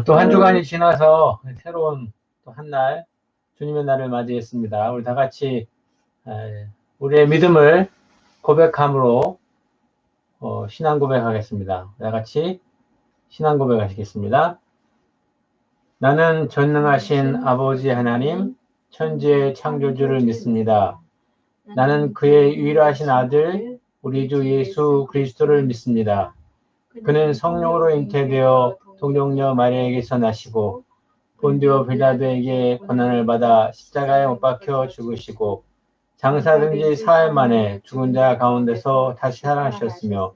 또 한 주간이 지나서 새로운 또 한 날, 주님의 날을 맞이했습니다. 우리 다 같이 우리의 믿음을 고백함으로 신앙 고백하겠습니다. 다 같이 신앙 고백하시겠습니다. 나는 전능하신 아버지 하나님, 천지의 창조주를 믿습니다. 나는 그의 유일하신 아들, 우리 주 예수 그리스도를 믿습니다. 그는 성령으로 잉태되어 동정녀 마리아에게서 나시고 본디오 빌라도에게 고난을 받아 십자가에 못 박혀 죽으시고 장사된 지 사흘 만에 죽은 자 가운데서 다시 살아나셨으며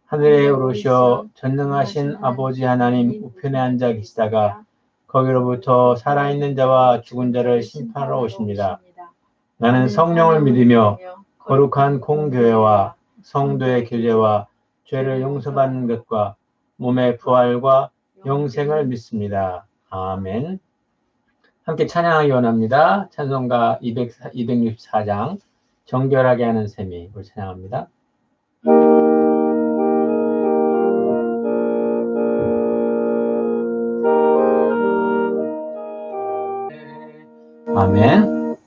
하늘에 오르시어 전능하신 아버지 하나님 우편에 앉아 계시다가 거기로부터 살아있는 자와 죽은 자를 심판하러 오십니다. 나는 성령을 믿으며 거룩한 공교회와 성도의 교제와 죄를 용서받는 것과 몸의 부활과 영생을 믿습니다. 아멘. 함께 찬양하기 원합니다. 찬송가 264장 정결하게 하는 셈이 우리 찬양합니다. 아멘.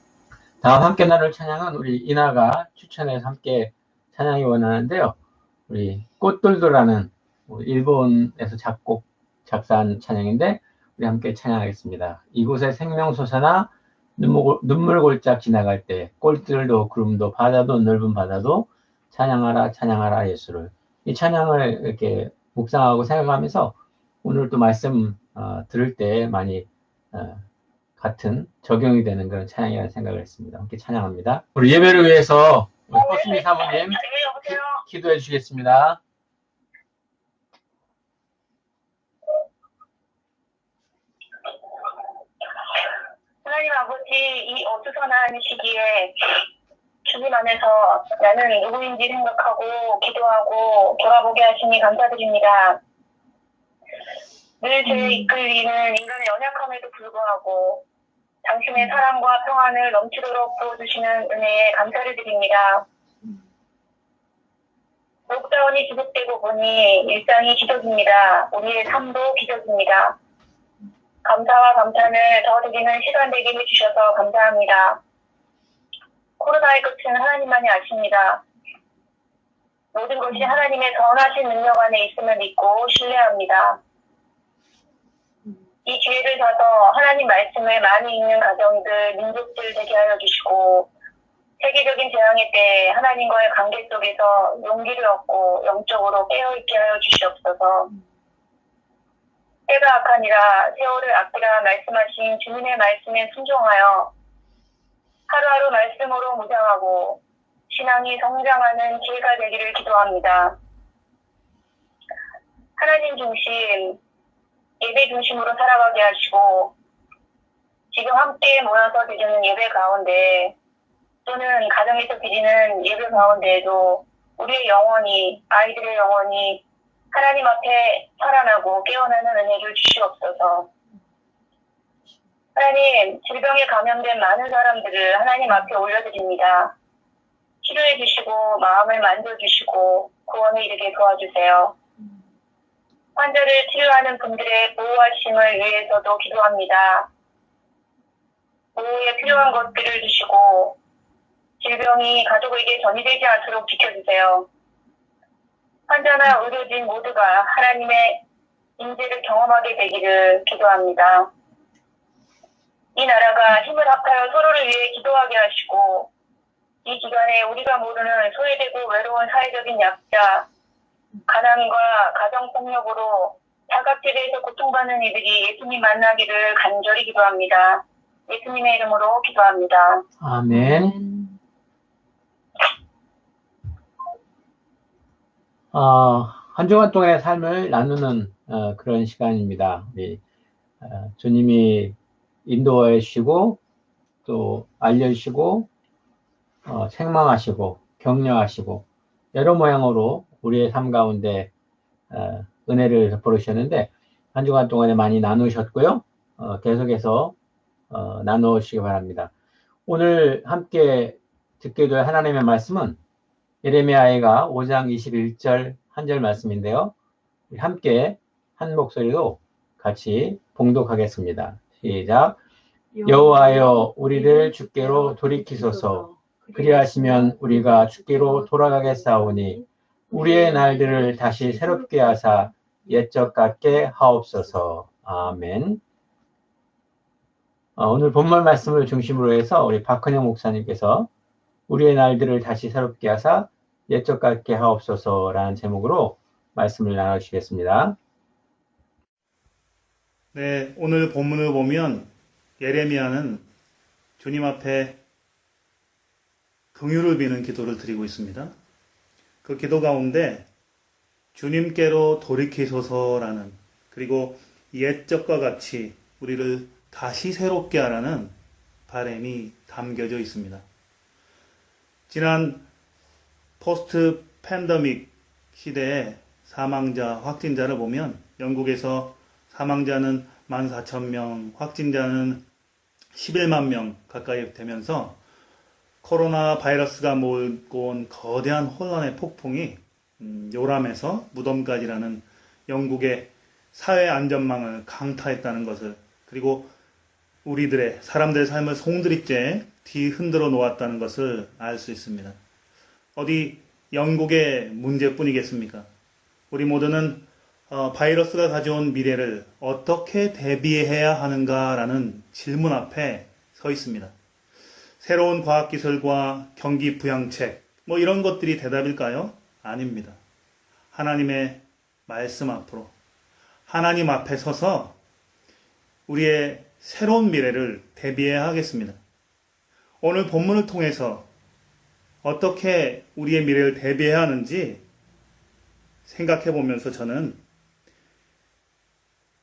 다음 함께 나눌 찬양은 우리 이나가 추천해서 함께 찬양이 원하는데요. 우리 꽃들도라는 일본에서 작사한 찬양인데 우리 함께 찬양하겠습니다. 이곳에 생명솟아나 눈물 골짝 지나갈 때 꽃들도 구름도 바다도 넓은 바다도 찬양하라 찬양하라 예수를. 이 찬양을 이렇게 묵상하고 생각하면서 오늘 또 말씀 들을 때 많이 같은 적용이 되는 그런 찬양이라는 생각을 했습니다. 함께 찬양합니다. 우리 예배를 위해서 호수미 사모님 기도해 주시겠습니다. 하나님 아버지, 이 어수선한 시기에 주님 안에서 나는 누구인지 생각하고 기도하고 돌아보게 하시니 감사드립니다. 늘 죄에 이끌리는 인간의 연약함에도 불구하고 당신의 사랑과 평안을 넘치도록 부어주시는 은혜에 감사를 드립니다. 록다운이 지속되고 보니 일상이 기적입니다. 우리의 삶도 기적입니다. 감사와 감탄을 더 드리는 시간 되게 해주셔서 감사합니다. 코로나의 끝은 하나님만이 아십니다. 모든 것이 하나님의 선하신 능력 안에 있음을 믿고 신뢰합니다. 이 기회를 타서 하나님 말씀을 많이 읽는 가정들, 민족들 되게 하여 주시고 세계적인 재앙의 때 하나님과의 관계 속에서 용기를 얻고 영적으로 깨어있게 하여 주시옵소서. 때가 악하니라 세월을 아끼라 말씀하신 주님의 말씀에 순종하여 하루하루 말씀으로 무장하고 신앙이 성장하는 기회가 되기를 기도합니다. 하나님 중심, 예배 중심으로 살아가게 하시고 지금 함께 모여서 드리는 예배 가운데 또는 가정에서 드리는 예배 가운데에도 우리의 영혼이, 아이들의 영혼이 하나님 앞에 살아나고 깨어나는 은혜를 주시옵소서. 하나님, 질병에 감염된 많은 사람들을 하나님 앞에 올려드립니다. 치료해 주시고 마음을 만져주시고 구원에 이르게 도와주세요. 환자를 치료하는 분들의 보호하심을 위해서도 기도합니다. 보호에 필요한 것들을 주시고 질병이 가족에게 전이되지 않도록 지켜주세요. 환자나 의료진 모두가 하나님의 인재를 경험하게 되기를 기도합니다. 이 나라가 힘을 합하여 서로를 위해 기도하게 하시고 이 기간에 우리가 모르는 소외되고 외로운 사회적인 약자, 가난과 가정폭력으로 사각지대에서 고통받는 이들이 예수님 만나기를 간절히 기도합니다. 예수님의 이름으로 기도합니다. 아멘. 한 주간 동안의 삶을 나누는 그런 시간입니다. 우리 주님이 인도해 주시고 또 알려주시고 책망하시고 격려하시고 여러 모양으로 우리의 삶 가운데 은혜를 베풀어 주셨는데 한 주간 동안에 많이 나누셨고요. 계속해서 나누시기 바랍니다. 오늘 함께 듣게 될 하나님의 말씀은 예레미야가 5장 21절 한 절 말씀인데요. 함께 한 목소리로 같이 봉독하겠습니다. 시작. 여호와여 우리를 주께로 돌이키소서. 그리하시면 우리가 주께로 돌아가겠사오니 우리의 날들을 다시 새롭게 하사 옛적 같게 하옵소서. 아멘. 오늘 본문 말씀을 중심으로 해서 우리 박헌영 목사님께서 우리의 날들을 다시 새롭게 하사 옛적 같게 하옵소서라는 제목으로 말씀을 나누시겠습니다. 네, 오늘 본문을 보면 예레미야는 주님 앞에 긍휼을 비는 기도를 드리고 있습니다. 그 기도 가운데 주님께로 돌이키소서라는, 그리고 옛적과 같이 우리를 다시 새롭게 하라는 바람이 담겨져 있습니다. 지난 포스트 팬데믹 시대의 사망자, 확진자를 보면 영국에서 사망자는 14,000명, 확진자는 11만 명 가까이 되면서 코로나 바이러스가 몰고 온 거대한 혼란의 폭풍이 요람에서 무덤까지라는 영국의 사회 안전망을 강타했다는 것을, 그리고 우리들의 사람들의 삶을 송두리째 뒤흔들어 놓았다는 것을 알 수 있습니다. 어디 영국의 문제뿐이겠습니까? 우리 모두는 바이러스가 가져온 미래를 어떻게 대비해야 하는가라는 질문 앞에 서 있습니다. 새로운 과학기술과 경기 부양책, 이런 것들이 대답일까요? 아닙니다. 하나님의 말씀 앞으로, 하나님 앞에 서서 우리의 새로운 미래를 대비해야 하겠습니다. 오늘 본문을 통해서 어떻게 우리의 미래를 대비해야 하는지 생각해 보면서 저는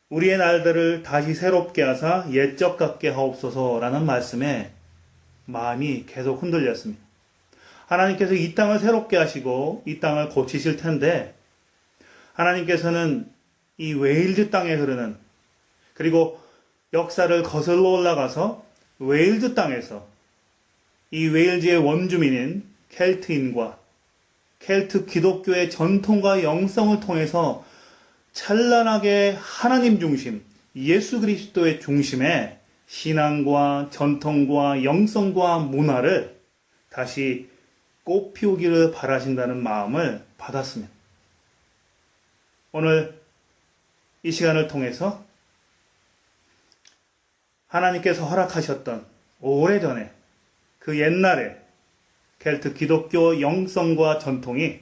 우리의 날들을 다시 새롭게 하사 옛적 같게 하옵소서라는 말씀에 마음이 계속 흔들렸습니다. 하나님께서 이 땅을 새롭게 하시고 이 땅을 고치실 텐데, 하나님께서는 이 웨일즈 땅에 흐르는, 그리고 역사를 거슬러 올라가서 웨일즈 땅에서 이 웨일즈의 원주민인 켈트인과 켈트 기독교의 전통과 영성을 통해서 찬란하게 하나님 중심, 예수 그리스도의 중심의 신앙과 전통과 영성과 문화를 다시 꽃피우기를 바라신다는 마음을 받았습니다. 오늘 이 시간을 통해서 하나님께서 허락하셨던 오래전에 그 옛날에 켈트 기독교 영성과 전통이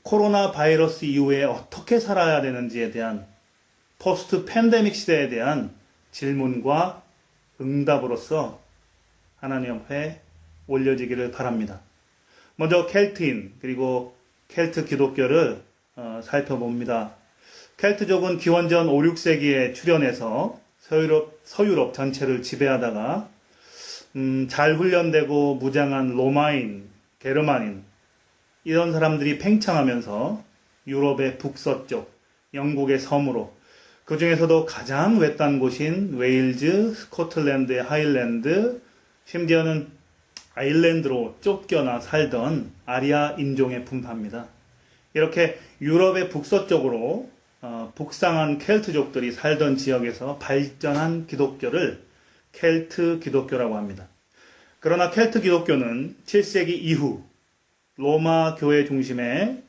코로나 바이러스 이후에 어떻게 살아야 되는지에 대한 포스트 팬데믹 시대에 대한 질문과 응답으로서 하나님 앞에 올려지기를 바랍니다. 먼저 켈트인, 그리고 켈트 기독교를 살펴봅니다. 켈트족은 기원전 5, 6세기에 출현해서 서유럽 전체를 지배하다가 잘 훈련되고 무장한 로마인, 게르만인, 이런 사람들이 팽창하면서 유럽의 북서쪽, 영국의 섬으로, 그 중에서도 가장 외딴 곳인 웨일즈, 스코틀랜드의 하일랜드, 심지어는 아일랜드로 쫓겨나 살던 아리아 인종의 분파입니다. 이렇게 유럽의 북서쪽으로 북상한 켈트족들이 살던 지역에서 발전한 기독교를 켈트 기독교라고 합니다. 그러나 켈트 기독교는 7세기 이후 로마 교회 중심의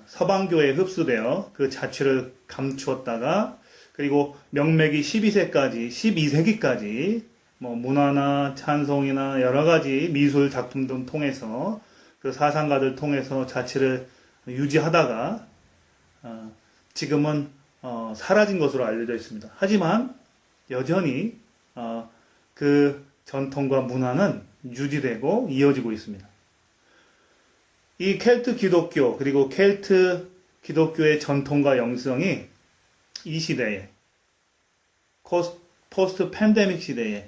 서방 교회에 흡수되어 그 자취를 감추었다가, 그리고 명맥이 12세기까지 문화나 찬송이나 여러 가지 미술 작품 등 통해서 그 사상가들 통해서 자취를 유지하다가 지금은 사라진 것으로 알려져 있습니다. 하지만 여전히 그 전통과 문화는 유지되고 이어지고 있습니다. 이 켈트 기독교, 그리고 켈트 기독교의 전통과 영성이 이 시대에, 포스트 팬데믹 시대에,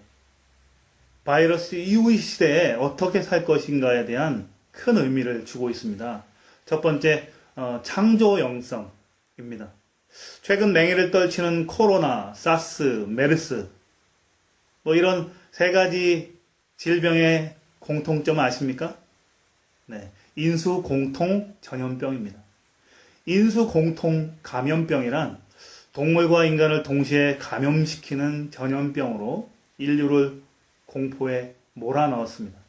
바이러스 이후 시대에 어떻게 살 것인가에 대한 큰 의미를 주고 있습니다. 첫 번째, 창조 영성입니다. 최근 맹위를 떨치는 코로나, 사스, 메르스, 이런 세 가지 질병의 공통점 아십니까? 네. 인수 공통 전염병입니다. 인수 공통 감염병이란 동물과 인간을 동시에 감염시키는 전염병으로 인류를 공포에 몰아넣었습니다.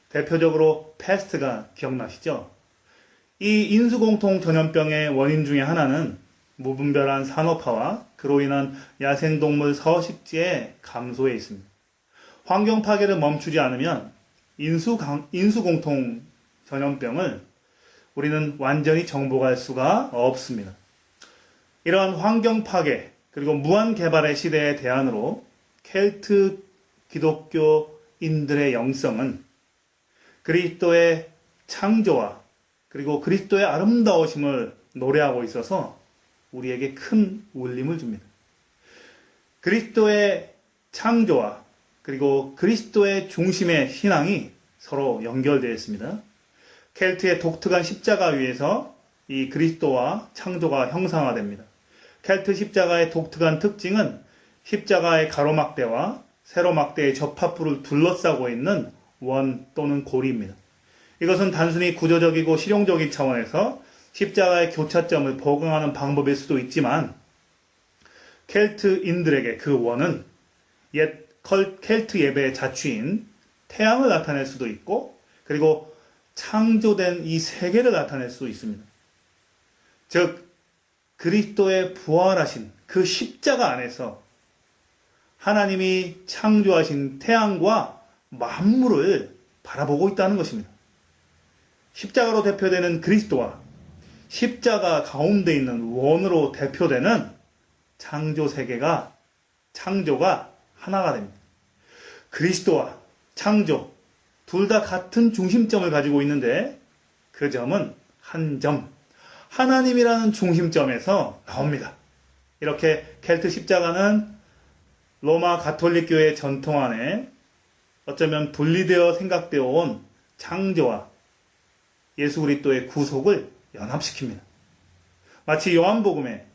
대표적으로 패스트가 기억나시죠? 이 인수공통 전염병의 원인 중에 하나는 무분별한 산업화와 그로 인한 야생동물 서식지의 감소에 있습니다. 환경 파괴를 멈추지 않으면 인수공통 전염병을 우리는 완전히 정복할 수가 없습니다. 이러한 환경 파괴 그리고 무한 개발의 시대의 대안으로 켈트 기독교인들의 영성은 그리스도의 창조와 그리고 그리스도의 아름다우심을 노래하고 있어서 우리에게 큰 울림을 줍니다. 그리스도의 창조와 그리고 그리스도의 중심의 신앙이 서로 연결되어 있습니다. 켈트의 독특한 십자가 위에서 이 그리스도와 창조가 형상화됩니다. 켈트 십자가의 독특한 특징은 십자가의 가로막대와 세로막대의 접합부를 둘러싸고 있는 원 또는 고리입니다. 이것은 단순히 구조적이고 실용적인 차원에서 십자가의 교차점을 보강하는 방법일 수도 있지만 켈트인들에게 그 원은 옛 켈트 예배의 자취인 태양을 나타낼 수도 있고 그리고 창조된 이 세계를 나타낼 수도 있습니다. 즉 그리스도의 부활하신 그 십자가 안에서 하나님이 창조하신 태양과 만물을 바라보고 있다는 것입니다. 십자가로 대표되는 그리스도와 십자가 가운데 있는 원으로 대표되는 창조가 하나가 됩니다. 그리스도와 창조 둘 다 같은 중심점을 가지고 있는데 그 점은 한 점, 하나님이라는 중심점에서 나옵니다. 이렇게 켈트 십자가는 로마 가톨릭교의 전통 안에 어쩌면 분리되어 생각되어 온 창조와 예수 그리스도의 구속을 연합시킵니다. 마치 요한복음에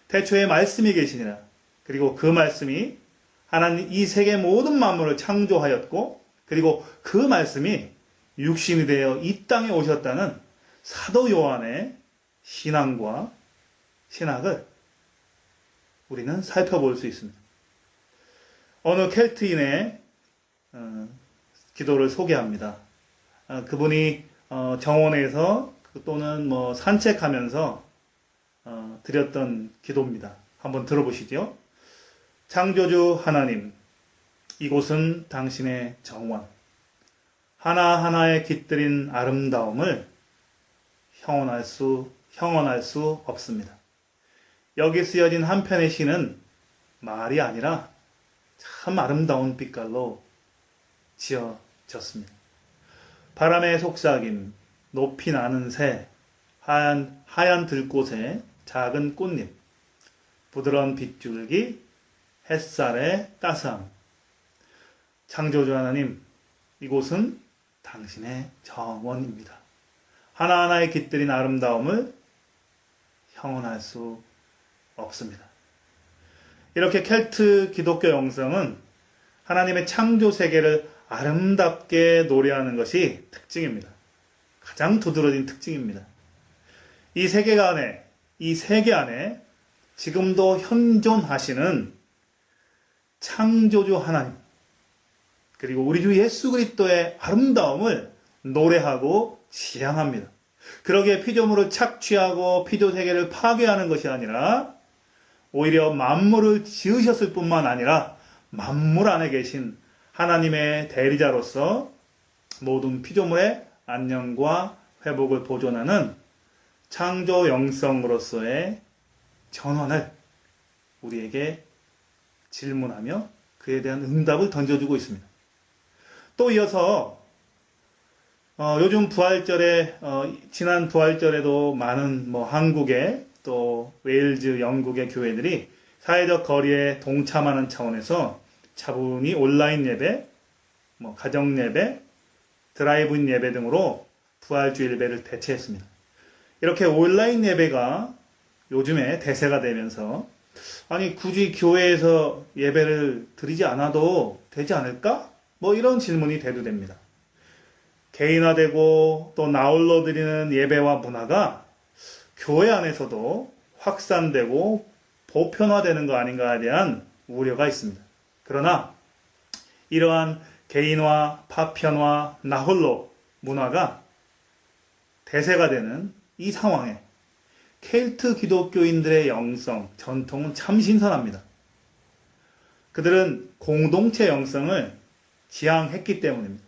태초에 말씀이 계시니라. 그리고 그 말씀이 하나님 이 세계 모든 만물을 창조하였고 그리고 그 말씀이 육신이 되어 이 땅에 오셨다는 사도 요한의 신앙과 신학을 우리는 살펴볼 수 있습니다. 어느 켈트인의 기도를 소개합니다. 그분이 정원에서 또는 산책하면서 드렸던 기도입니다. 한번 들어보시죠. 창조주 하나님, 이곳은 당신의 정원, 하나하나에 깃들인 아름다움을 형언할 수 없습니다. 여기 쓰여진 한 편의 시는 말이 아니라 참 아름다운 빛깔로 지어졌습니다. 바람의 속삭임, 높이 나는 새, 하얀 들꽃에 작은 꽃잎, 부드러운 빗줄기, 햇살의 따스함. 창조주 하나님, 이곳은 당신의 정원입니다. 하나하나에 깃들인 아름다움을 형언할 수 없습니다. 이렇게 켈트 기독교 영성은 하나님의 창조 세계를 아름답게 노래하는 것이 특징입니다. 가장 두드러진 특징입니다. 이 세계 안에 지금도 현존하시는 창조주 하나님 그리고 우리 주 예수 그리스도의 아름다움을 노래하고 지향합니다. 그러기에 피조물을 착취하고 피조 세계를 파괴하는 것이 아니라 오히려 만물을 지으셨을 뿐만 아니라 만물 안에 계신 하나님의 대리자로서 모든 피조물의 안녕과 회복을 보존하는 창조 영성으로서의 전환을 우리에게 질문하며 그에 대한 응답을 던져주고 있습니다. 또 이어서 요즘 부활절에 지난 부활절에도 많은 한국의 또 웨일즈, 영국의 교회들이 사회적 거리에 동참하는 차원에서 차분히 온라인 예배, 가정 예배, 드라이브인 예배 등으로 부활주일 예배를 대체했습니다. 이렇게 온라인 예배가 요즘에 대세가 되면서 아니 굳이 교회에서 예배를 드리지 않아도 되지 않을까? 이런 질문이 대두됩니다. 개인화되고 또 나홀로 드리는 예배와 문화가 교회 안에서도 확산되고 보편화되는 거 아닌가에 대한 우려가 있습니다. 그러나 이러한 개인화, 파편화, 나홀로 문화가 대세가 되는 이 상황에 켈트 기독교인들의 영성, 전통은 참 신선합니다. 그들은 공동체 영성을 지향했기 때문입니다.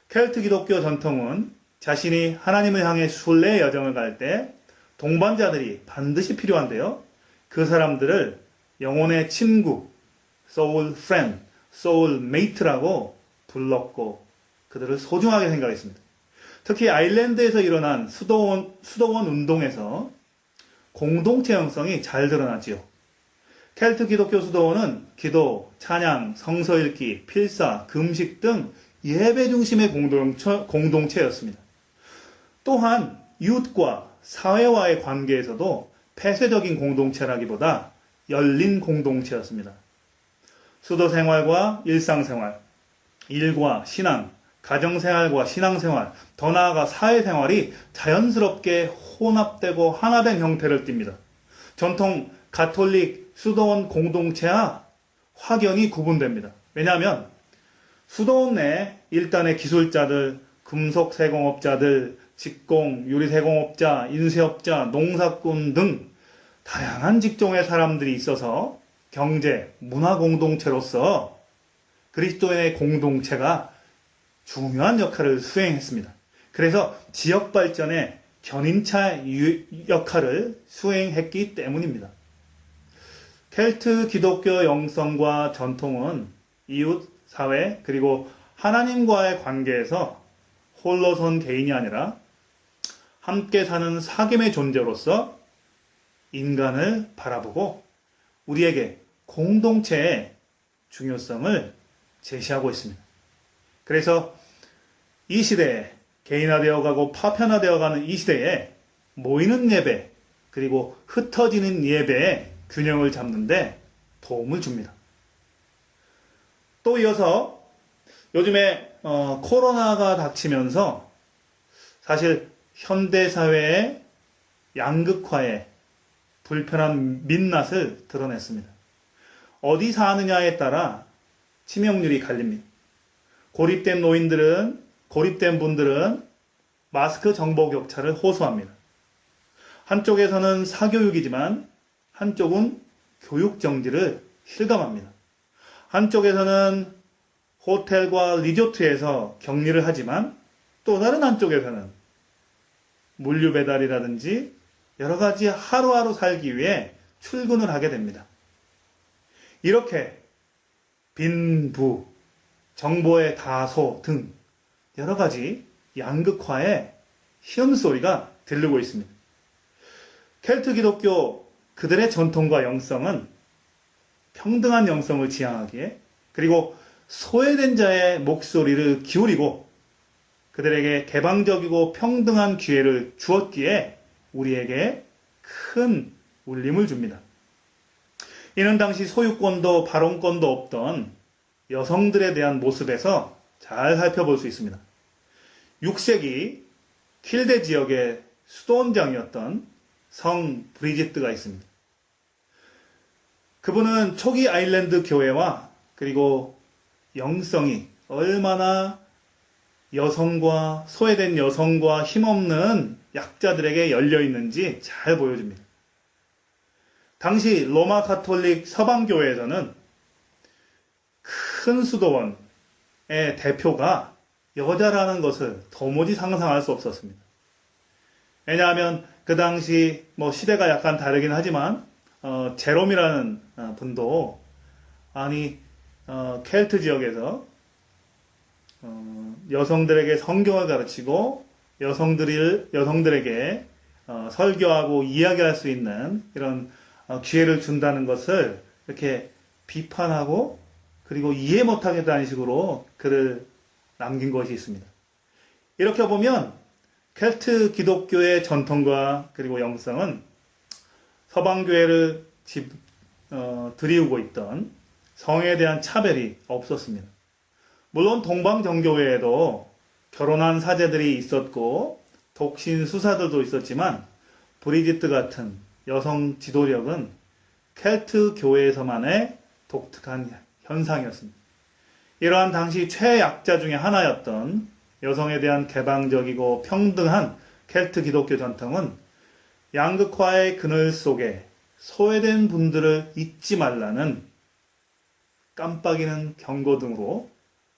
켈트 기독교 전통은 자신이 하나님을 향해 순례의 여정을 갈 때 동반자들이 반드시 필요한데요. 그 사람들을 영혼의 친구, soul friend, soul mate라고 불렀고 그들을 소중하게 생각했습니다. 특히 아일랜드에서 일어난 수도원 운동에서 공동체 형성이 잘 드러났지요. 켈트 기독교 수도원은 기도, 찬양, 성서 읽기, 필사, 금식 등 예배 중심의 공동체였습니다. 또한 이웃과 사회와의 관계에서도 폐쇄적인 공동체라기보다 열린 공동체였습니다. 수도 생활과 일상생활, 일과 신앙, 가정생활과 신앙생활, 더 나아가 사회생활이 자연스럽게 혼합되고 하나된 형태를 띱니다. 전통 가톨릭 수도원 공동체와 확연히 구분됩니다. 왜냐하면 수도원 내 일단의 기술자들, 금속 세공업자들, 직공, 유리세공업자, 인쇄업자, 농사꾼 등 다양한 직종의 사람들이 있어서 경제, 문화 공동체로서 그리스도인의 공동체가 중요한 역할을 수행했습니다. 그래서 지역 발전에 견인차 역할을 수행했기 때문입니다. 켈트 기독교 영성과 전통은 이웃, 사회, 그리고 하나님과의 관계에서 홀로 선 개인이 아니라 함께 사는 사귐의 존재로서 인간을 바라보고 우리에게 공동체의 중요성을 제시하고 있습니다. 그래서 이 시대에 개인화되어 가고 파편화되어 가는 이 시대에 모이는 예배 그리고 흩어지는 예배의 균형을 잡는데 도움을 줍니다. 또 이어서 요즘에 코로나가 닥치면서 사실 현대사회의 양극화에 불편한 민낯을 드러냈습니다. 어디 사느냐에 따라 치명률이 갈립니다. 고립된 분들은 마스크 정보 격차를 호소합니다. 한쪽에서는 사교육이지만 한쪽은 교육 정지를 실감합니다. 한쪽에서는 호텔과 리조트에서 격리를 하지만 또 다른 한쪽에서는 물류 배달이라든지 여러 가지 하루하루 살기 위해 출근을 하게 됩니다. 이렇게 빈부, 정보의 다소 등 여러 가지 양극화의 시험소리가 들리고 있습니다. 켈트 기독교 그들의 전통과 영성은 평등한 영성을 지향하기에 그리고 소외된 자의 목소리를 기울이고 그들에게 개방적이고 평등한 기회를 주었기에 우리에게 큰 울림을 줍니다. 이는 당시 소유권도 발언권도 없던 여성들에 대한 모습에서 잘 살펴볼 수 있습니다. 6세기 킬데 지역의 수도원장이었던 성 브리짓트가 있습니다. 그분은 초기 아일랜드 교회와 그리고 영성이 얼마나 여성과 소외된 여성과 힘없는 약자들에게 열려 있는지 잘 보여줍니다. 당시 로마 가톨릭 서방교회에서는 큰 수도원의 대표가 여자라는 것을 도무지 상상할 수 없었습니다. 왜냐하면 그 당시 시대가 약간 다르긴 하지만 제롬이라는 분도 켈트 지역에서 여성들에게 성경을 가르치고 여성들에게 설교하고 이야기할 수 있는 이런 기회를 준다는 것을 이렇게 비판하고 그리고 이해 못하겠다는 식으로 글을 남긴 것이 있습니다. 이렇게 보면 켈트 기독교의 전통과 그리고 영성은 서방교회를 들이우고 있던 성에 대한 차별이 없었습니다. 물론 동방정교회에도 결혼한 사제들이 있었고 독신 수사들도 있었지만 브리지트 같은 여성 지도력은 켈트 교회에서만의 독특한 현상이었습니다. 이러한 당시 최약자 중에 하나였던 여성에 대한 개방적이고 평등한 켈트 기독교 전통은 양극화의 그늘 속에 소외된 분들을 잊지 말라는 깜빡이는 경고등으로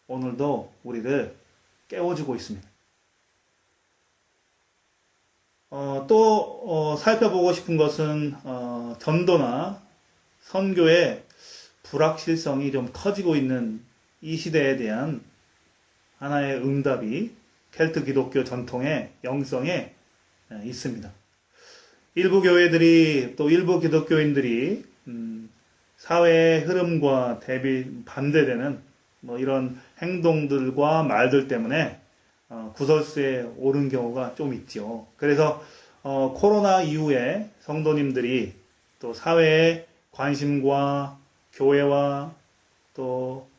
오늘도 우리를 깨워주고 있습니다. 또 살펴보고 싶은 것은 전도나 선교의 불확실성이 좀 커지고 있는 이 시대에 대한 하나의 응답이 켈트 기독교 전통의 영성에 있습니다. 일부 교회들이 또 일부 기독교인들이 사회의 흐름과 반대되는 이런 행동들과 말들 때문에 구설수에 오른 경우가 좀 있죠. 그래서 코로나 이후에 성도님들이 또 사회의 관심과 교회와 또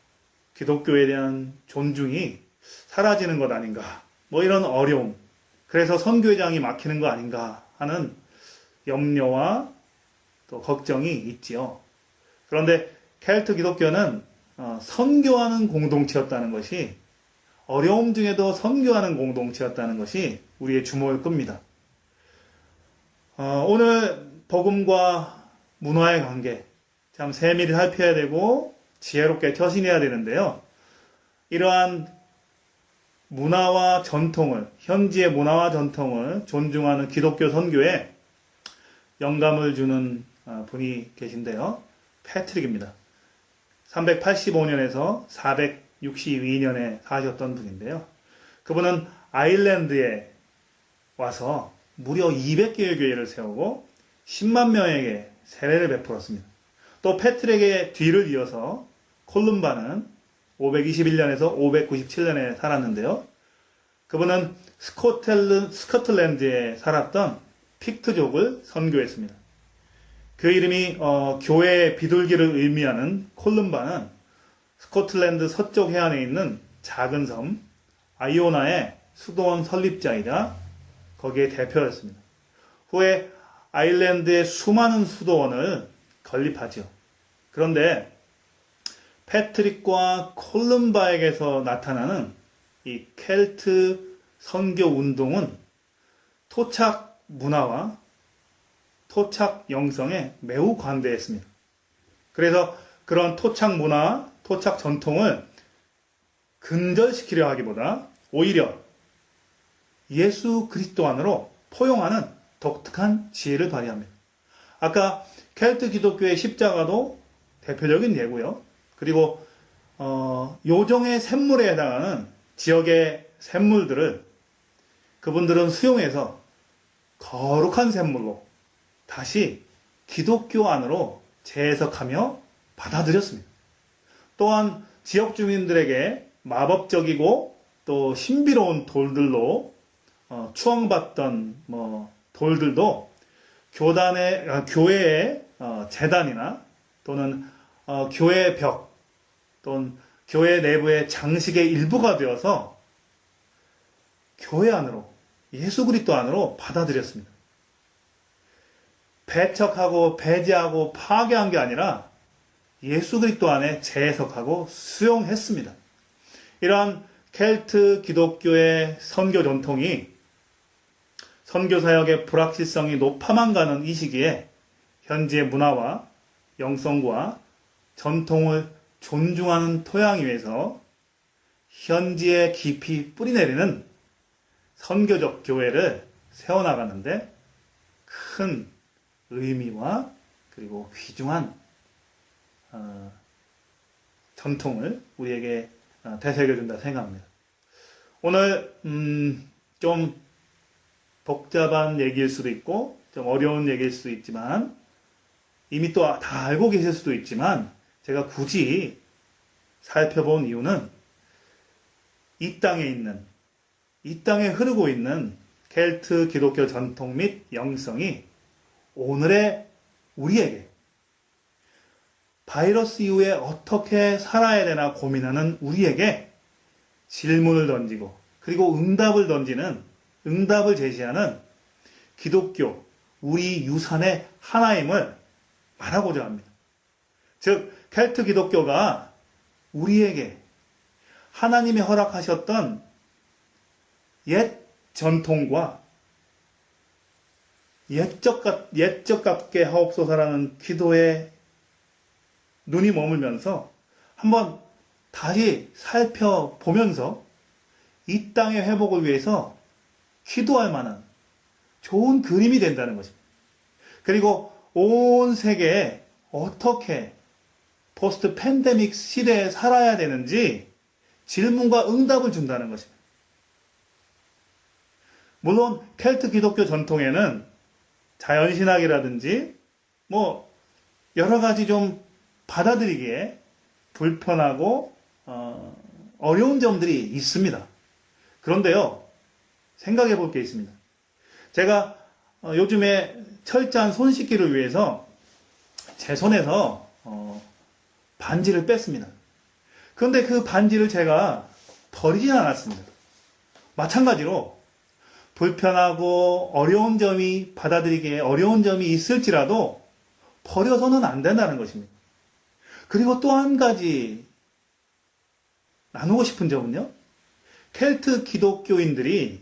기독교에 대한 존중이 사라지는 것 아닌가, 이런 어려움, 그래서 선교회장이 막히는 거 아닌가 하는 염려와 또 걱정이 있지요. 그런데 켈트 기독교는 선교하는 공동체였다는 것이, 어려움 중에도 선교하는 공동체였다는 것이 우리의 주목을 끕니다. 오늘 복음과 문화의 관계 참 세밀히 살펴야 되고 지혜롭게 처신해야 되는데요. 이러한 문화와 전통을, 현지의 문화와 전통을 존중하는 기독교 선교에 영감을 주는 분이 계신데요. 패트릭입니다. 385년에서 462년에 사셨던 분인데요. 그분은 아일랜드에 와서 무려 200개의 교회를 세우고 10만 명에게 세례를 베풀었습니다. 또 패트릭의 뒤를 이어서 콜룸바는 521년에서 597년에 살았는데요. 그분은 스코틀랜드에 살았던 픽트족을 선교했습니다. 그 이름이 교회의 비둘기를 의미하는 콜룸바는 스코틀랜드 서쪽 해안에 있는 작은 섬 아이오나의 수도원 설립자이자 거기에 대표였습니다. 후에 아일랜드의 수많은 수도원을 건립하죠. 그런데 패트릭과 콜룸바에게서 나타나는 이 켈트 선교 운동은 토착 문화와 토착 영성에 매우 관대했습니다. 그래서 그런 토착 문화, 토착 전통을 근절시키려 하기보다 오히려 예수 그리스도 안으로 포용하는 독특한 지혜를 발휘합니다. 아까 켈트 기독교의 십자가도 대표적인 예고요. 그리고 요정의 샘물에 해당하는 지역의 샘물들을 그분들은 수용해서 거룩한 샘물로 다시 기독교 안으로 재해석하며 받아들였습니다. 또한 지역 주민들에게 마법적이고 또 신비로운 돌들로 추앙받던 돌들도 교회의 재단이나 또는 교회 벽 또는 교회 내부의 장식의 일부가 되어서 교회 안으로, 예수 그리스도 안으로 받아들였습니다. 배척하고 배제하고 파괴한 게 아니라 예수 그리스도 안에 재해석하고 수용했습니다. 이러한 켈트 기독교의 선교 전통이 선교 사역의 불확실성이 높아만 가는 이 시기에 현지의 문화와 영성과 전통을 존중하는 토양 위에서 현지에 깊이 뿌리내리는 선교적 교회를 세워나가는데 큰 의미와 그리고 귀중한 전통을 우리에게 되새겨준다 생각합니다. 오늘 좀 복잡한 얘기일 수도 있고 좀 어려운 얘기일 수도 있지만 이미 또 다 알고 계실 수도 있지만 제가 굳이 살펴본 이유는 이 땅에 흐르고 있는 켈트 기독교 전통 및 영성이 오늘의 우리에게 바이러스 이후에 어떻게 살아야 되나 고민하는 우리에게 질문을 던지고 그리고 응답을 제시하는 기독교, 우리 유산의 하나임을 말하고자 합니다. 즉, 켈트 기독교가 우리에게 하나님이 허락하셨던 옛 전통과 옛적같게 하옵소서라는 기도에 눈이 머물면서 한번 다시 살펴보면서 이 땅의 회복을 위해서 기도할 만한 좋은 그림이 된다는 것입니다. 그리고 온 세계에 어떻게 포스트 팬데믹 시대에 살아야 되는지 질문과 응답을 준다는 것입니다. 물론 켈트 기독교 전통에는 자연신학이라든지 뭐 여러 가지 좀 받아들이기에 불편하고 어려운 점들이 있습니다. 그런데요, 생각해 볼 게 있습니다. 제가 요즘에 철저한 손 씻기를 위해서 제 손에서 반지를 뺐습니다. 그런데 그 반지를 제가 버리진 않았습니다. 마찬가지로 불편하고 어려운 점이 받아들이기에 어려운 점이 있을지라도 버려서는 안 된다는 것입니다. 그리고 또 한 가지 나누고 싶은 점은요. 켈트 기독교인들이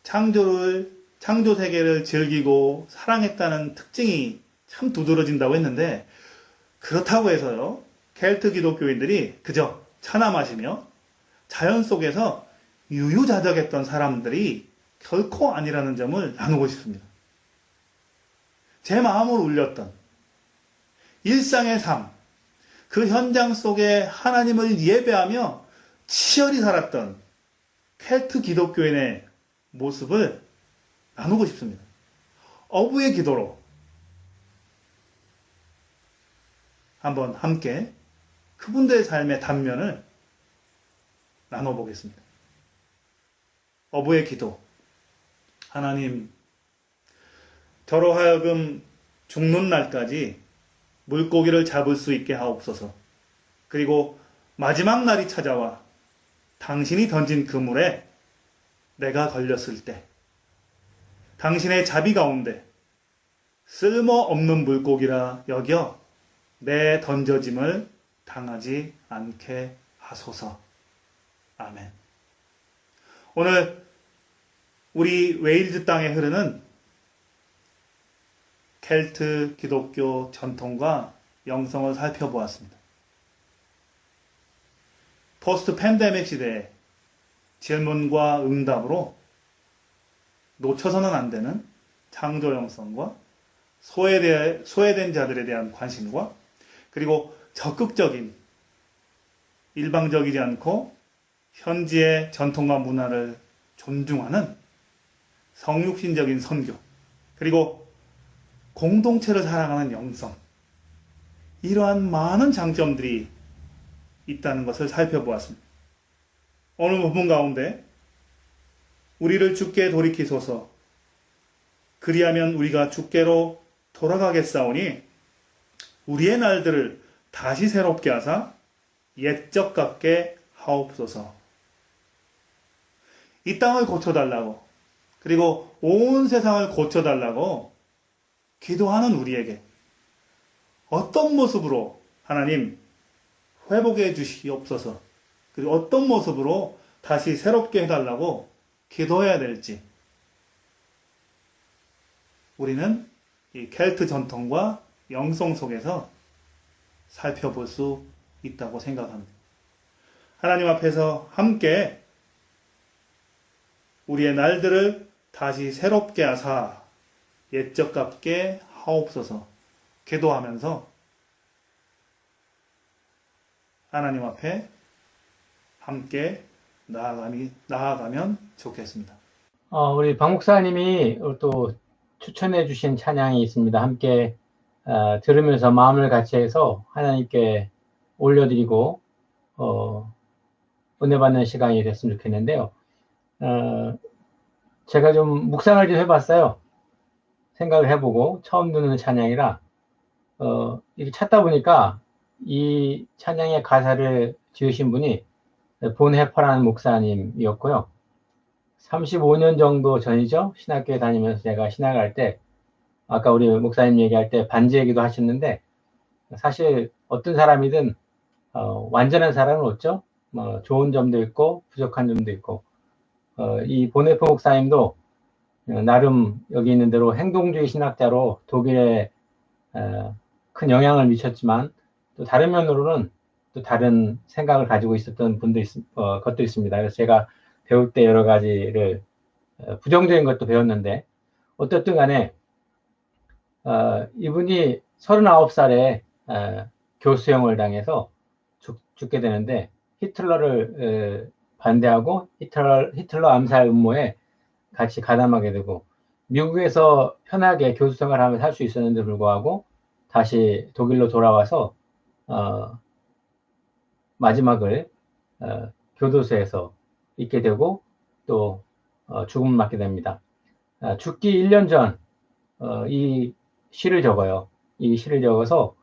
창조 세계를 즐기고 사랑했다는 특징이 참 두드러진다고 했는데 그렇다고 해서요. 켈트 기독교인들이 그저 차나 마시며 자연 속에서 유유자적했던 사람들이 결코 아니라는 점을 나누고 싶습니다. 제 마음을 울렸던 일상의 삶, 그 현장 속에 하나님을 예배하며 치열히 살았던 켈트 기독교인의 모습을 나누고 싶습니다. 어부의 기도로 한번 함께 그분들의 삶의 단면을 나눠보겠습니다. 어부의 기도. 하나님, 저로 하여금 죽는 날까지 물고기를 잡을 수 있게 하옵소서. 그리고 마지막 날이 찾아와 당신이 던진 그물에 내가 걸렸을 때 당신의 자비 가운데 쓸모없는 물고기라 여겨 내 던져짐을 당하지 않게 하소서. 아멘. 오늘 우리 웨일즈 땅에 흐르는 켈트 기독교 전통과 영성을 살펴보았습니다. 포스트 팬데믹 시대에 질문과 응답으로 놓쳐서는 안 되는 창조 영성과 소외된 자들에 대한 관심과 그리고 적극적인 일방적이지 않고 현지의 전통과 문화를 존중하는 성육신적인 선교 그리고 공동체를 사랑하는 영성 이러한 많은 장점들이 있다는 것을 살펴보았습니다. 오늘 본문 가운데 우리를 주께 돌이키소서 그리하면 우리가 주께로 돌아가겠사오니 우리의 날들을 다시 새롭게 하사 옛적 같게 하옵소서. 이 땅을 고쳐달라고 그리고 온 세상을 고쳐달라고 기도하는 우리에게 어떤 모습으로 하나님 회복해 주시옵소서 그리고 어떤 모습으로 다시 새롭게 해달라고 기도해야 될지 우리는 이 켈트 전통과 영성 속에서 살펴볼 수 있다고 생각합니다. 하나님 앞에서 함께 우리의 날들을 다시 새롭게 하사 옛적 같게 하옵소서 기도하면서 하나님 앞에 함께 나아가면 좋겠습니다. 우리 박 목사님이 또 추천해 주신 찬양이 있습니다. 함께 들으면서 마음을 같이 해서 하나님께 올려드리고 은혜 받는 시간이 됐으면 좋겠는데요. 제가 좀 묵상을 좀 해봤어요. 생각을 해보고 처음 듣는 찬양이라 이렇게 찾다 보니까 이 찬양의 가사를 지으신 분이 본 해퍼라는 목사님이었고요. 35년 정도 전이죠. 신학교에 다니면서 제가 신학할 때 아까 우리 목사님 얘기할 때 반지 얘기도 하셨는데, 사실 어떤 사람이든 완전한 사람은 없죠. 좋은 점도 있고 부족한 점도 있고, 이 보네프 목사님도 나름 여기 있는 대로 행동주의 신학자로 독일에 큰 영향을 미쳤지만, 또 다른 면으로는 또 다른 생각을 가지고 있었던 것도 있습니다. 그래서 제가 배울 때 여러 가지를 부정적인 것도 배웠는데, 어떻든 간에 이분이 39살에 교수형을 당해서 죽게 되는데, 히틀러를 반대하고 히틀러 암살 음모에 같이 가담하게 되고, 미국에서 편하게 교수 생활을 할 수 있었는데 불구하고 다시 독일로 돌아와서 마지막을 교도소에서 있게 되고, 또 죽음을 맞게 됩니다. 죽기 1년 전 이 시를 적어요. 이 시를 적어서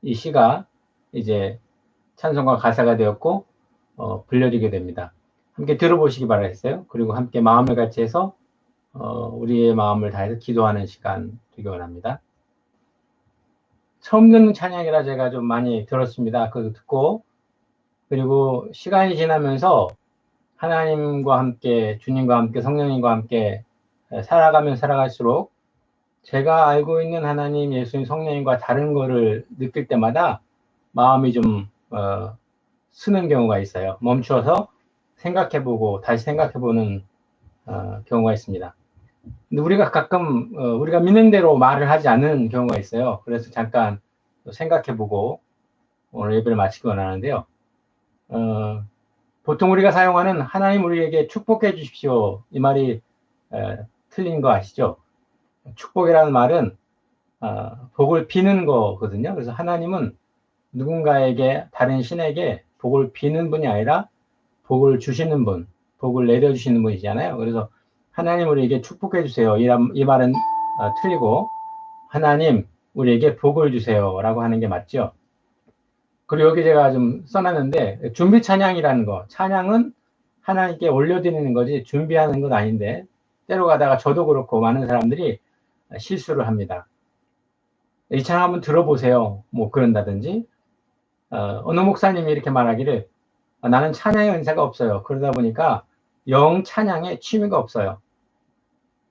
이 시가 이제 찬송가 가사가 되었고 불려지게 됩니다. 함께 들어보시기 바라겠어요. 그리고 함께 마음을 같이 해서 우리의 마음을 다해서 기도하는 시간 되기 원합니다. 처음 듣는 찬양이라 제가 좀 많이 들었습니다. 그거 듣고, 그리고 시간이 지나면서 하나님과 함께, 주님과 함께, 성령님과 함께 살아가면 살아갈수록 제가 알고 있는 하나님, 예수님, 성령님과 다른 거를 느낄 때마다 마음이 좀 쓰는 경우가 있어요. 멈춰서 생각해보고 다시 생각해보는 경우가 있습니다. 근데 우리가 가끔 우리가 믿는 대로 말을 하지 않는 경우가 있어요. 그래서 잠깐 생각해보고 오늘 예배를 마치기 원하는데요. 보통 우리가 사용하는 하나님 우리에게 축복해 주십시오, 이 말이 틀린 거 아시죠? 축복이라는 말은 복을 비는 거거든요. 그래서 하나님은 누군가에게, 다른 신에게 복을 비는 분이 아니라 복을 주시는 분, 복을 내려주시는 분이잖아요. 그래서 하나님 우리에게 축복해 주세요, 이 말은 틀리고, 하나님 우리에게 복을 주세요 라고 하는 게 맞죠. 그리고 여기 제가 좀 써놨는데, 준비 찬양이라는 거, 찬양은 하나님께 올려드리는 거지 준비하는 건 아닌데, 때로 가다가 저도 그렇고 많은 사람들이 실수를 합니다. 이 찬양 한번 들어보세요, 뭐 그런다든지, 어느 목사님이 이렇게 말하기를, 나는 찬양의 은사가 없어요. 그러다 보니까 영 찬양에 취미가 없어요.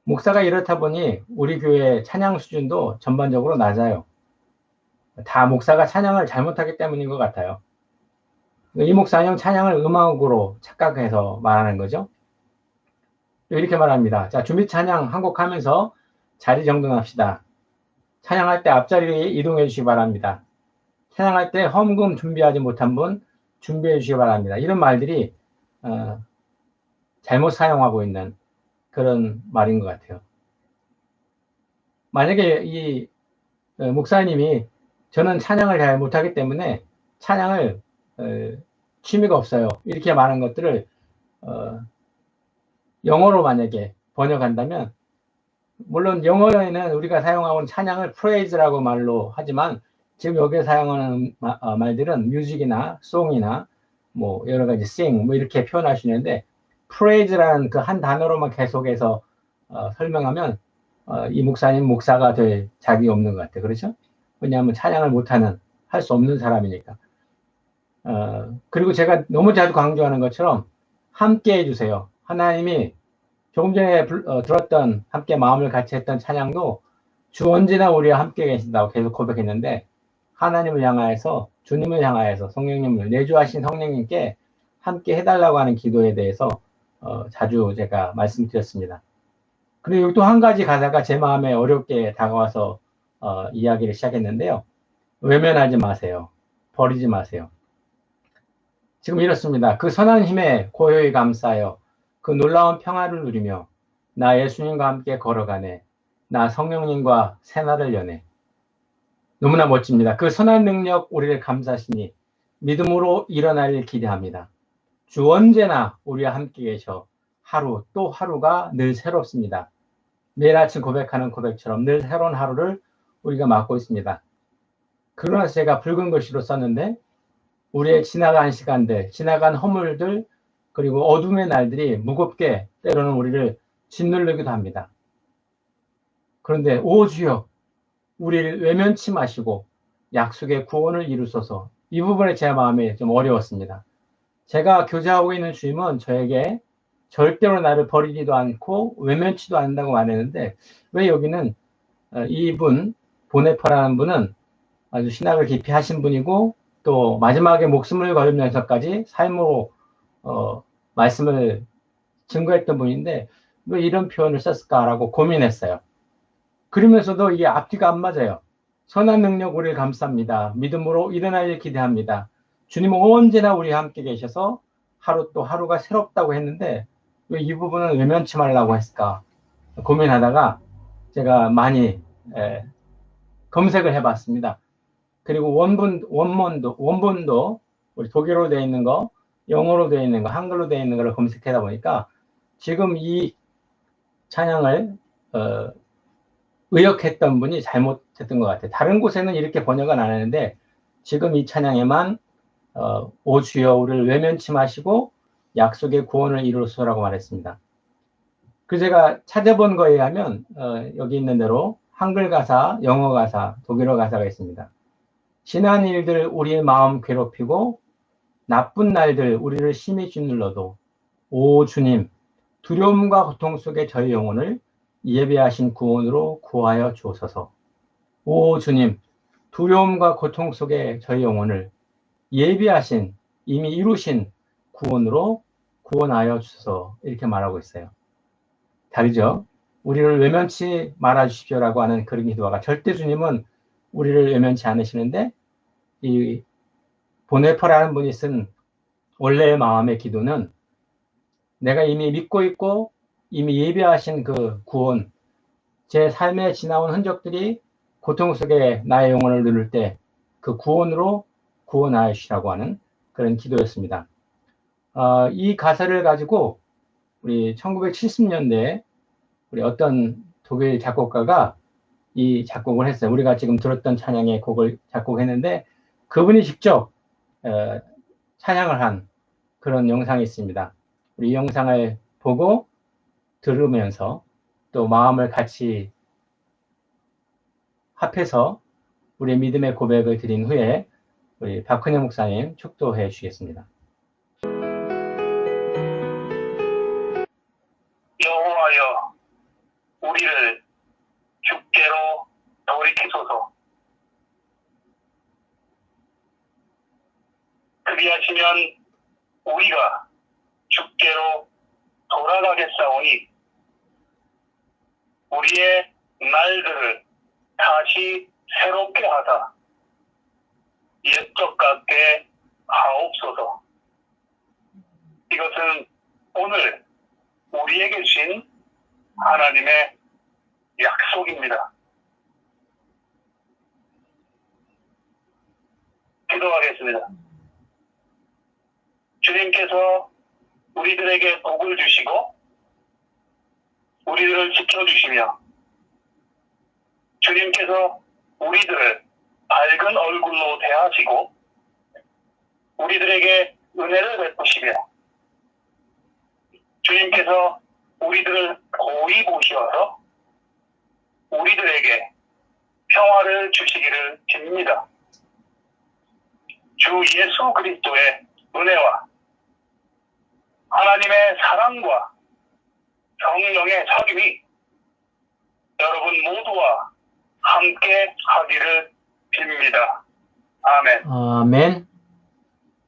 목사가 이렇다 보니 우리 교회 찬양 수준도 전반적으로 낮아요. 다 목사가 찬양을 잘못하기 때문인 것 같아요. 이 목사님 찬양을 음악으로 착각해서 말하는 거죠. 이렇게 말합니다. 자, 준비 찬양 한 곡 하면서 자리 정돈합시다. 찬양할 때 앞자리에 이동해 주시기 바랍니다. 찬양할 때 헌금 준비하지 못한 분 준비해 주시기 바랍니다. 이런 말들이 잘못 사용하고 있는 그런 말인 것 같아요. 만약에 이 목사님이 저는 찬양을 잘 못하기 때문에 찬양을 취미가 없어요, 이렇게 말한 것들을 영어로 만약에 번역한다면, 물론 영어에는 우리가 사용하고 있는 찬양을 praise라고 말로 하지만 지금 여기에 사용하는 말들은 뮤직이나 송이나 뭐 여러 가지 sing 뭐 이렇게 표현하시는데, praise라는 그 한 단어로만 계속해서 설명하면 이 목사님 목사가 될 자격이 없는 것 같아요. 그렇죠? 왜냐하면 찬양을 못하는, 할 수 없는 사람이니까. 그리고 제가 너무 자주 강조하는 것처럼 함께 해주세요. 하나님이 조금 전에 들었던, 함께 마음을 같이 했던 찬양도 주 언제나 우리와 함께 계신다고 계속 고백했는데, 하나님을 향하여서, 주님을 향하여서, 성령님을, 내주하신 성령님께 함께 해달라고 하는 기도에 대해서 자주 제가 말씀드렸습니다. 그리고 또 한 가지 가사가 제 마음에 어렵게 다가와서 이야기를 시작했는데요. 외면하지 마세요. 버리지 마세요. 지금 이렇습니다. 그 선한 힘에 고요히 감싸여 그 놀라운 평화를 누리며 나 예수님과 함께 걸어가네. 나 성령님과 새날을 여네. 너무나 멋집니다. 그 선한 능력 우리를 감싸시니 믿음으로 일어날 기대합니다. 주 언제나 우리와 함께 계셔 하루 또 하루가 늘 새롭습니다. 매일 아침 고백하는 고백처럼 늘 새로운 하루를 우리가 맞고 있습니다. 그러나 제가 붉은 글씨로 썼는데, 우리의 지나간 시간들, 지나간 허물들, 그리고 어둠의 날들이 무겁게 때로는 우리를 짓누르기도 합니다. 그런데 오 주여 우리를 외면치 마시고 약속의 구원을 이루소서. 이 부분에 제 마음이 좀 어려웠습니다. 제가 교제하고 있는 주임은 저에게 절대로 나를 버리지도 않고 외면치도 않는다고 말했는데 왜 여기는 이분 보네퍼라는 분은 아주 신학을 깊이 하신 분이고 또 마지막에 목숨을 걸면서까지 삶으로 말씀을 증거했던 분인데 왜 이런 표현을 썼을까라고 고민했어요. 그러면서도 이게 앞뒤가 안 맞아요. 선한 능력 우리를 감쌉니다. 믿음으로 일어날 일 기대합니다. 주님은 언제나 우리와 함께 계셔서 하루 또 하루가 새롭다고 했는데 왜 이 부분은 외면치 말라고 했을까 고민하다가 제가 많이 검색을 해봤습니다. 그리고 원본도 우리 독일어로 되어 있는 거, 영어로 되어 있는 거, 한글로 되어 있는 거를 검색하다 보니까 지금 이 찬양을 의역했던 분이 잘못했던 것 같아요. 다른 곳에는 이렇게 번역은 안 하는데 지금 이 찬양에만 오 주여 우리를 외면치 마시고 약속의 구원을 이루소서라고 말했습니다. 그 제가 찾아본 거에 의하면 여기 있는 대로 한글 가사, 영어 가사, 독일어 가사가 있습니다. 지난 일들 우리의 마음 괴롭히고 나쁜 날들 우리를 심히 짓눌러도 오 주님 두려움과 고통 속에 저희 영혼을 예배하신 구원으로 구하여 주옵소서. 오 주님 두려움과 고통 속에 저희 영혼을 예비하신 이미 이루신 구원으로 구원하여 주소서 이렇게 말하고 있어요. 다르죠? 우리를 외면치 말아 주십시오라고 하는 그런 기도가 절대 주님은 우리를 외면치 않으시는데 이 보네퍼라는 분이 쓴 원래의 마음의 기도는 내가 이미 믿고 있고 이미 예비하신 그 구원 제 삶에 지나온 흔적들이 고통 속에 나의 영혼을 누를 때 그 구원으로 구원하여 주시라고 하는 그런 기도였습니다. 이 가사를 가지고 우리 1970년대에 우리 어떤 독일 작곡가가 이 작곡을 했어요. 우리가 지금 들었던 찬양의 곡을 작곡했는데 그분이 직접 찬양을 한 그런 영상이 있습니다. 우리 이 영상을 보고 들으면서 또 마음을 같이 합해서 우리의 믿음의 고백을 드린 후에 우리 박근혜 목사님 축도해 주시겠습니다. 여호와여 우리를 주께로 돌이키소서. 그리하시면 우리가 주께로 돌아가겠사오니 우리의 날들을 다시 새롭게 하사 옛적 같게 하옵소서. 이것은 오늘 우리에게 주신 하나님의 약속입니다. 기도하겠습니다. 주님께서 우리들에게 복을 주시고 우리들을 지켜주시며 주님께서 우리들을 밝은 얼굴로 대하시고 우리들에게 은혜를 베푸시며 주님께서 우리들을 고이 보시어서 우리들에게 평화를 주시기를 빕니다. 주 예수 그리스도의 은혜와 하나님의 사랑과 성령의 사귐이 여러분 모두와 함께 하기를 빕니다. 아멘. 아멘.